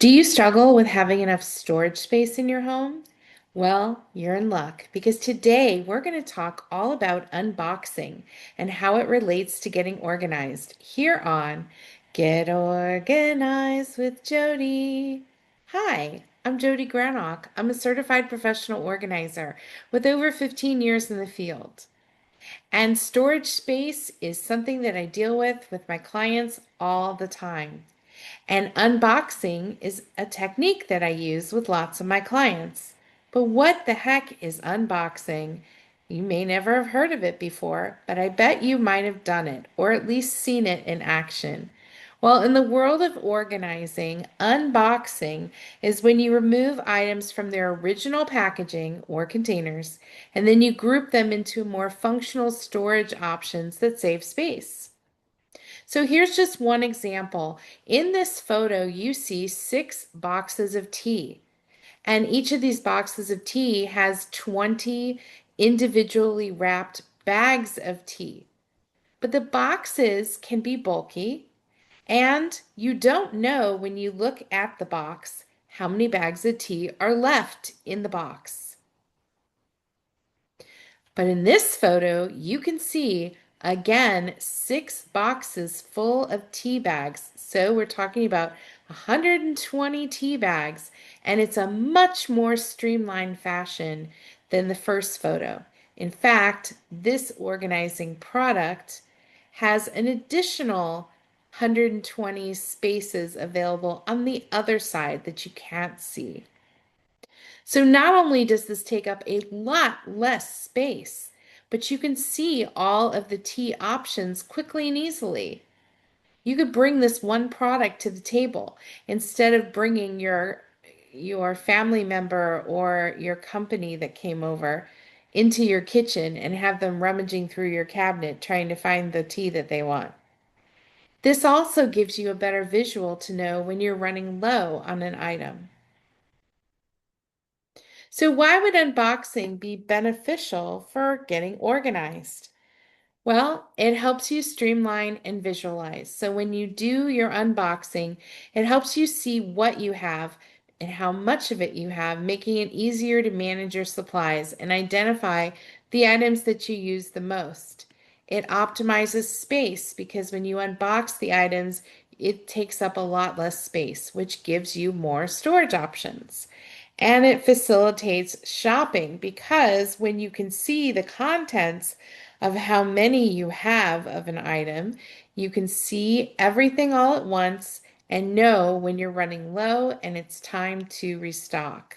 Do you struggle with having enough storage space in your home? Well, you're in luck because today we're going to talk all about unboxing and how it relates to getting organized here on Get Organized with Jodi. Hi, I'm Jodi Granok. I'm a certified professional organizer with over 15 years in the field. And storage space is something that I deal with my clients all the time. And unboxing is a technique that I use with lots of my clients. But what the heck is unboxing? You may never have heard of it before, but I bet you might have done it or at least seen it in action. Well, in the world of organizing, unboxing is when you remove items from their original packaging or containers, and then you group them into more functional storage options that save space. So here's just one example. In this photo, you see 6 boxes of tea, and each of these boxes of tea has 20 individually wrapped bags of tea. But the boxes can be bulky, and you don't know when you look at the box how many bags of tea are left in the box. But in this photo, you can see again 6 boxes full of tea bags. So we're talking about 120 tea bags, and it's a much more streamlined fashion than the first photo. In fact, this organizing product has an additional 120 spaces available on the other side that you can't see. So not only does this take up a lot less space, but you can see all of the tea options quickly and easily. You could bring this one product to the table instead of bringing your family member or your company that came over into your kitchen and have them rummaging through your cabinet trying to find the tea that they want. This also gives you a better visual to know when you're running low on an item. So why would unboxing be beneficial for getting organized? Well, it helps you streamline and visualize. So when you do your unboxing, it helps you see what you have and how much of it you have, making it easier to manage your supplies and identify the items that you use the most. It optimizes space because when you unbox the items, it takes up a lot less space, which gives you more storage options. And it facilitates shopping because when you can see the contents of how many you have of an item, you can see everything all at once and know when you're running low and it's time to restock.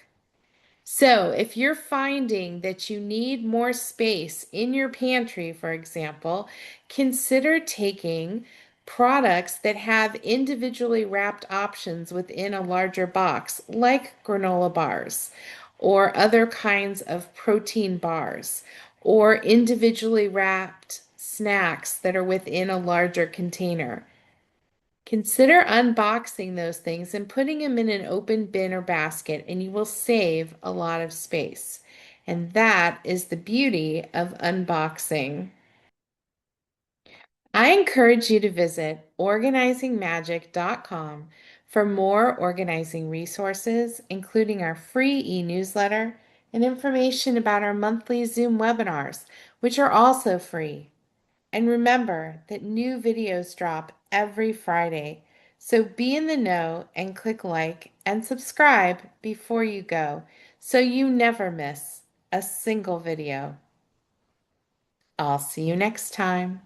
So, if you're finding that you need more space in your pantry, for example, consider taking products that have individually wrapped options within a larger box, like granola bars or other kinds of protein bars, or individually wrapped snacks that are within a larger container. Consider unboxing those things and putting them in an open bin or basket, and you will save a lot of space. And that is the beauty of unboxing. I encourage you to visit organizingmagic.com for more organizing resources, including our free e-newsletter and information about our monthly Zoom webinars, which are also free. And remember that new videos drop every Friday. So be in the know and click like and subscribe before you go so you never miss a single video. I'll see you next time.